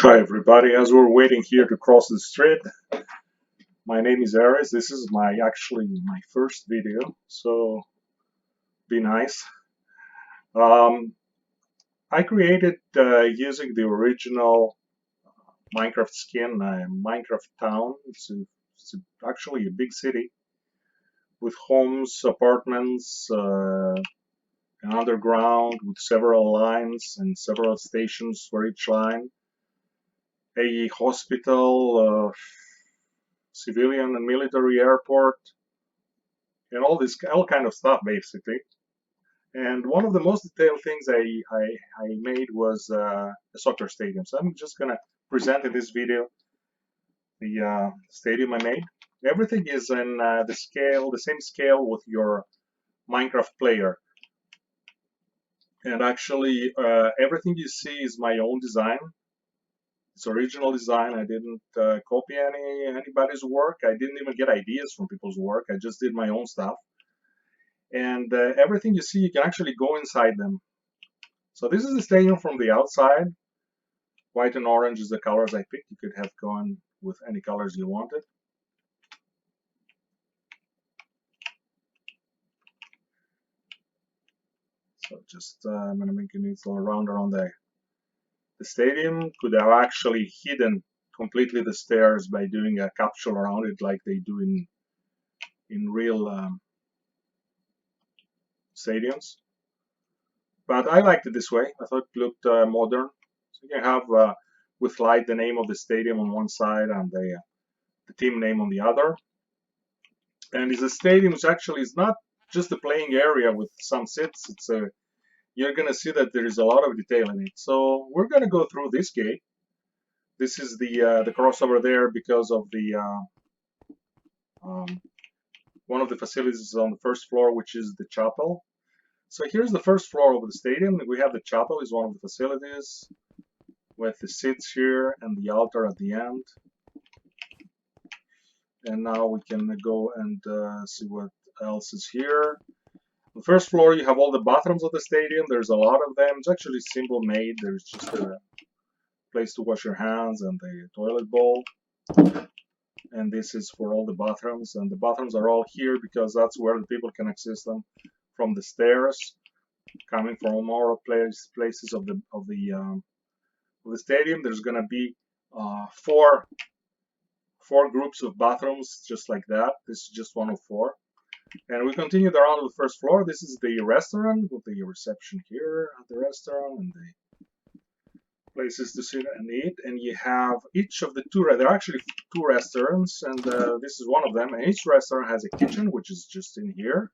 Hi everybody, as we're waiting here to cross the street, my name is Aris. This is my first video, so be nice. Um, I created using the original Minecraft skin, Minecraft town. Actually a big city with homes, apartments, an underground with several lines and several stations for each line, a hospital, civilian and military airport, and all kind of stuff basically. And one of the most detailed things I made was a soccer stadium. So I'm just gonna present in this video the stadium I made. Everything is in the same scale with your Minecraft player. And actually, everything you see is my own design. It's original design. I didn't copy anybody's work. I didn't even get ideas from people's work. I just did my own stuff. And everything you see, you can actually go inside them. So this is the stadium from the outside. White and orange is the colors I picked. You could have gone with any colors you wanted. So just I'm going to make a neat little round around the stadium. Could have actually hidden completely the stairs by doing a capsule around it like they do in real stadiums. But I liked it this way. I thought it looked modern. So you can have with light the name of the stadium on one side and the team name on the other. And it's a stadium which actually is not just a playing area with some seats. You're gonna see that there is a lot of detail in it. So we're gonna go through this gate. This is the crossover there because of the one of the facilities is on the first floor, which is the chapel. So here's the first floor of the stadium. We have the chapel is one of the facilities with the seats here and the altar at the end. And now we can go and see what else is here. The first floor, you have all the bathrooms of the stadium. There's a lot of them. It's actually simple made. There's just a place to wash your hands and the toilet bowl. And this is for all the bathrooms. And the bathrooms are all here because that's where the people can access them from the stairs, coming from all places of the stadium. There's gonna be four groups of bathrooms just like that. This is just one of four. And we continue around to the first floor. This is the restaurant with the reception here at the restaurant and the places to sit and eat. And you have each of the there are actually two restaurants, and this is one of them. And each restaurant has a kitchen, which is just in here,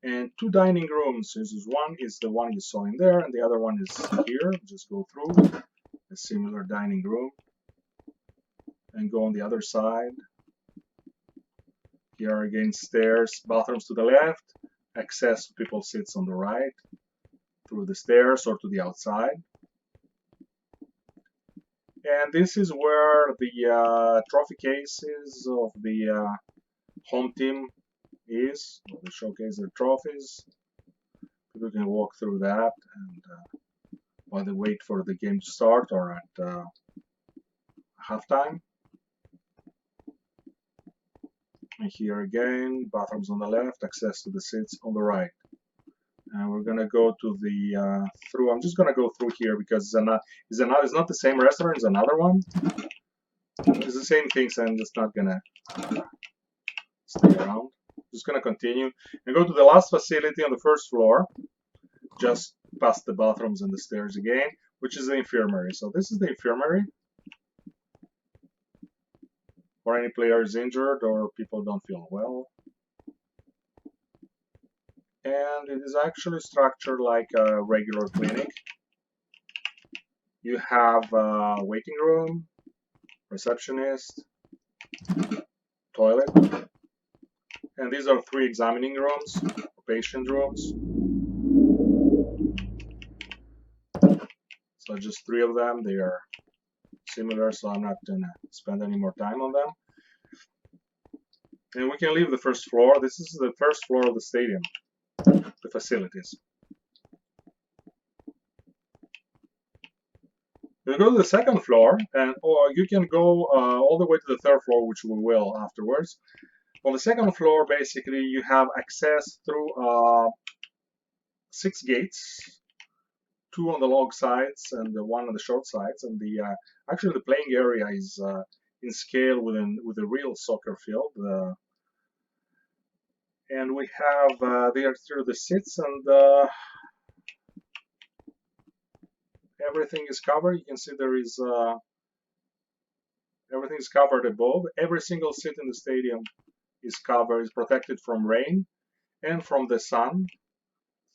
and two dining rooms. One is the one you saw in there, and the other one is here. Just go through a similar dining room and go on the other side. Here are again stairs, bathrooms to the left, access to people sits on the right, through the stairs or to the outside. And this is where the trophy cases of the home team is. They showcase their trophies. People can walk through that and while they wait for the game to start or at halftime. And here again, bathrooms on the left, access to the seats on the right. And we're gonna go to the through. I'm just gonna go through here because it's not the same restaurant. It's another one. It's the same thing, so I'm just not gonna stay around. Just gonna continue and go to the last facility on the first floor, just past the bathrooms and the stairs again, which is the infirmary. So this is the infirmary. For any player is injured or people don't feel well. And it is actually structured like a regular clinic. You have a waiting room, receptionist, toilet, and these are three examining rooms, patient rooms. So just three of them. They are similar, so I'm not gonna spend any more time on them. And we can leave the first floor. This is the first floor of the stadium, the facilities. You go to the second floor, and or you can go all the way to the third floor, which we will afterwards. On the second floor, basically, you have access through 6 gates, 2 on the long sides and the 1 on the short sides. And the actually the playing area is in scale with a real soccer field. And we have there through the seats, and everything is covered. You can see there is everything is covered above. Every single seat in the stadium is covered, is protected from rain and from the sun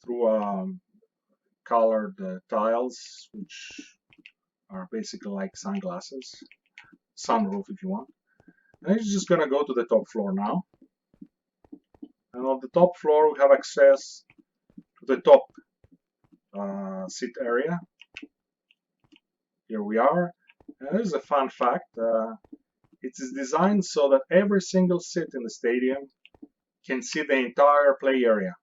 through colored tiles, which are basically like sunglasses, sunroof if you want. And it's just gonna go to the top floor now. And on the top floor, we have access to the top seat area. Here we are. And this is a fun fact. It is designed so that every single seat in the stadium can see the entire play area.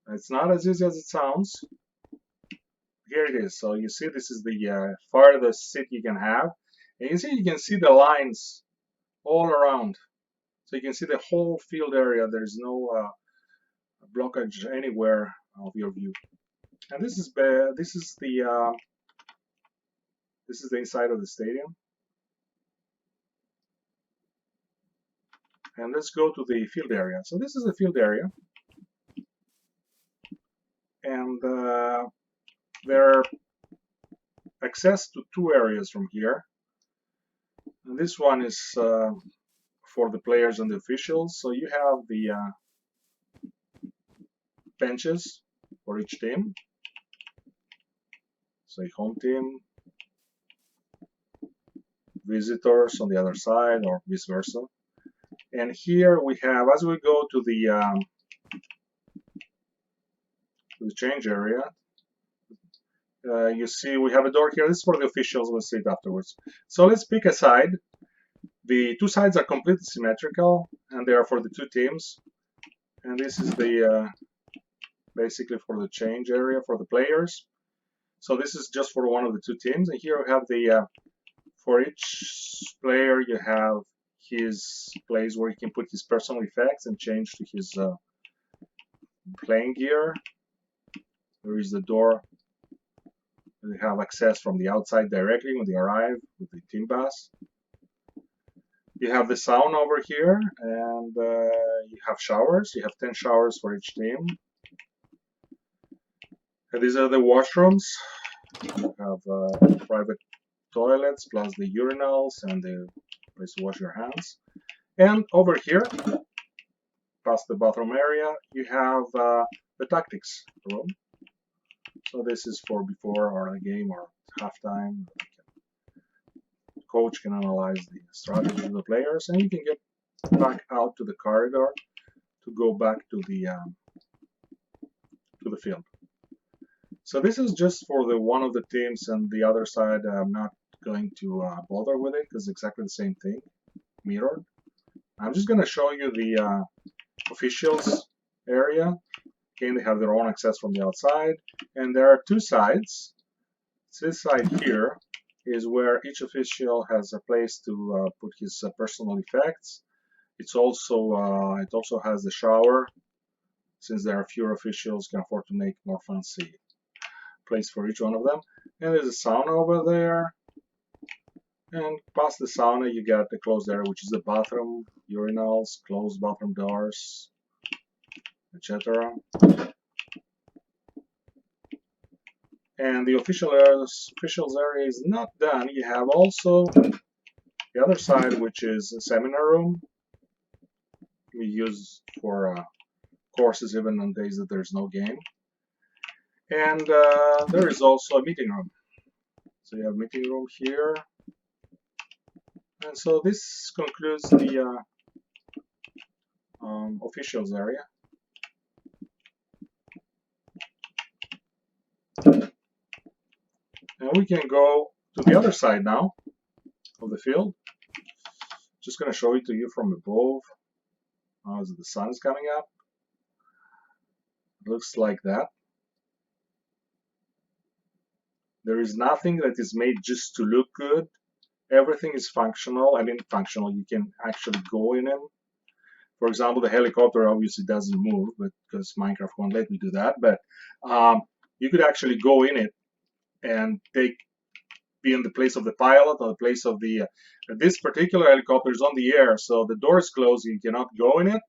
It's not as easy as it sounds. Here it is. So you see this is the farthest seat you can have. And you can see the lines all around. So you can see the whole field area. There's no blockage anywhere of your view. And this is the inside of the stadium. And let's go to the field area. So this is the field area, and there are access to 2 areas from here. And this one is for the players and the officials. So you have the benches for each team. So home team, visitors on the other side, or vice versa. And here we have, as we go to the change area, you see we have a door here. This is for the officials. We'll see it afterwards. So let's pick a side. The 2 sides are completely symmetrical, and they are for the 2 teams. And this is the basically for the change area for the players. So this is just for one of the 2 teams. And here we have the for each player you have his place where he can put his personal effects and change to his playing gear. There is the door. They have access from the outside directly when they arrive with the team pass. You have the sauna over here, and you have showers. You have 10 showers for each team. And these are the washrooms. You have private toilets plus the urinals and the place to wash your hands. And over here, past the bathroom area, you have the tactics room. So this is for before or a game or halftime. Coach can analyze the strategy of the players, and you can get back out to the corridor to go back to the field. So this is just for the one of the teams, and the other side I'm not going to bother with it because it's exactly the same thing, mirrored. I'm just going to show you the officials area. Again, they have their own access from the outside, and there are 2 sides. This side here is where each official has a place to put his personal effects. It also has the shower, since there are fewer officials, can afford to make more fancy place for each one of them. And there's a sauna over there. And past the sauna, you got the closed area, which is the bathroom, urinals, closed bathroom doors, etc. And the officials area is not done. You have also the other side, which is a seminar room. We use for courses even on days that there's no game. And there is also a meeting room. So you have meeting room here. And so this concludes the officials area. And we can go to the other side now of the field. Just going to show it to you from above as the sun is coming up. It looks like that. There is nothing that is made just to look good. Everything is functional. I mean, functional. You can actually go in them. For example, the helicopter obviously doesn't move, but because Minecraft won't let me do that. But you could actually go in it and be in the place of the pilot or the place of the. This particular helicopter is on the air, so the door is closed. You cannot go in it.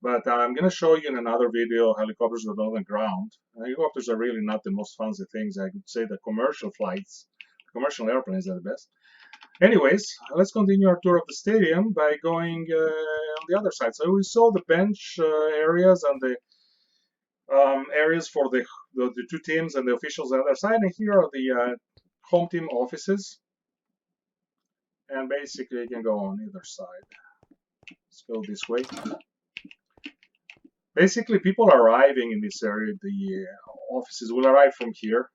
But I'm going to show you in another video helicopters that are on the ground. Helicopters are really not the most fancy things. I could say the commercial flights, commercial airplanes are the best. Anyways, let's continue our tour of the stadium by going on the other side. So we saw the bench areas and the areas for the two teams and the officials on the other side. And here are the home team offices. And basically, you can go on either side. Let's go this way. Basically, people are arriving in this area. The offices will arrive from here.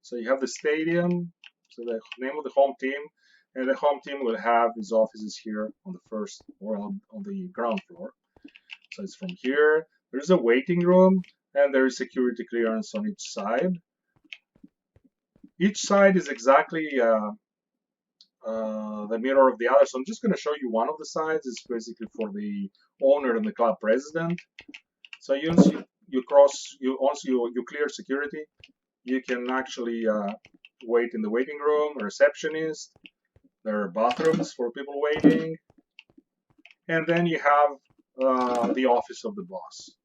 So you have the stadium, so the name of the home team, and the home team will have his offices here on the first or on the ground floor. So it's from here. There's a waiting room, and there is security clearance on each side. Each side is exactly the mirror of the other. So I'm just going to show you one of the sides. It's basically for the owner and the club president. So once you clear security, you can actually wait in the waiting room, a receptionist. There are bathrooms for people waiting, and then you have the office of the boss.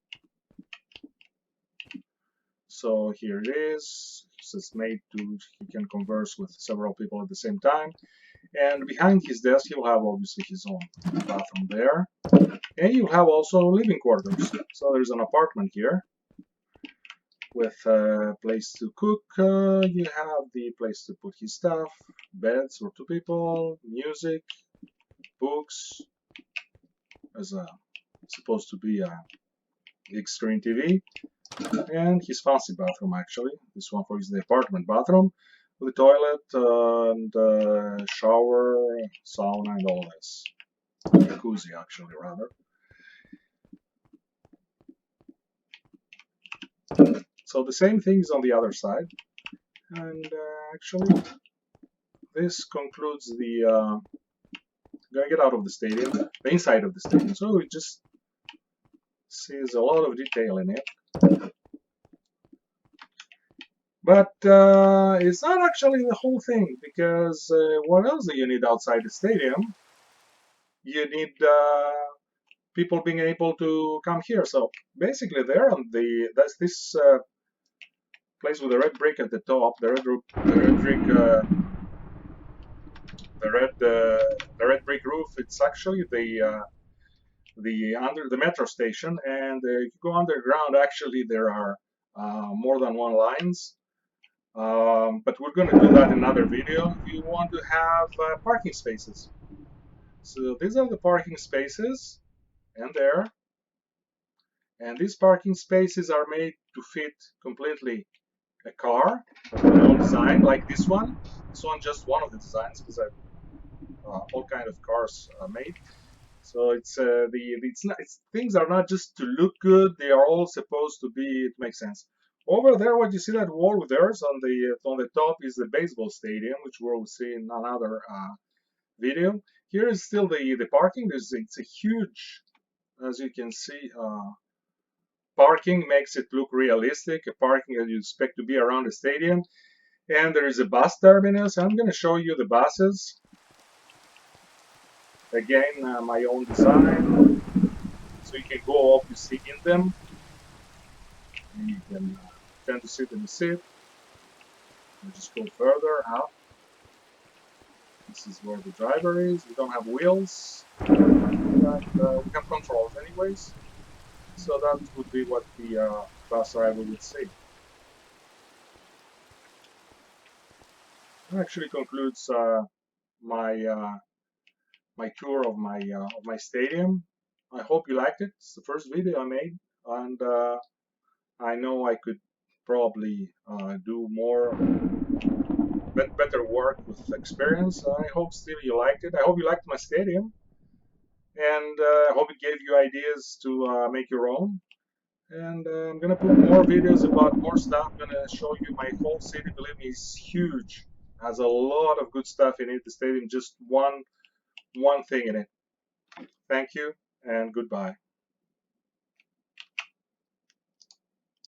So here it is. It's made to he can converse with several people at the same time. And behind his desk, he'll have obviously his own bathroom there. And you have also living quarters. So there's an apartment here with a place to cook. You have the place to put his stuff, beds for two people, music, books. There's supposed to be a big screen TV. And his fancy bathroom, actually. This one for the apartment bathroom with a toilet and shower, sauna, and all this. Jacuzzi, actually, rather. So the same thing is on the other side. And actually, this concludes the. I'm gonna get out of the stadium, the inside of the stadium. So it just sees a lot of detail in it. But it's not actually the whole thing, because what else do you need outside the stadium? You need people being able to come here. So basically, there on that's this place with the red brick at the top, the red brick roof. It's actually the metro station, and if you go underground, actually there are more than one lines. But we're going to do that in another video. You want to have parking spaces. So these are the parking spaces, and there. And these parking spaces are made to fit completely a car of their own design, like this one. This one just one of the designs, because all kind of cars are made. So it's things are not just to look good; they are all supposed to be. It makes sense. Over there, what you see that wall with theirs on the top is the baseball stadium, which we'll see in another video. Here is still the parking. It's a huge, as you can see, parking makes it look realistic. A parking that you expect to be around the stadium, and there is a bus terminus. I'm going to show you the buses. Again, my own design, so you can go obviously in them. And you can tend to sit in the seat. And just go further out. This is where the driver is. We don't have wheels, but we have controls anyways. So that would be what the bus driver would see. That actually concludes my my tour of my stadium. I hope you liked it. It's the first video I made, and I know I could probably do more, better work with experience. I hope still you liked it. I hope you liked my stadium, and I hope it gave you ideas to make your own. And I'm gonna put more videos about more stuff. I'm gonna show you my whole city. Believe me, it's huge. Has a lot of good stuff in it. The stadium, just one thing in it. Thank you and goodbye.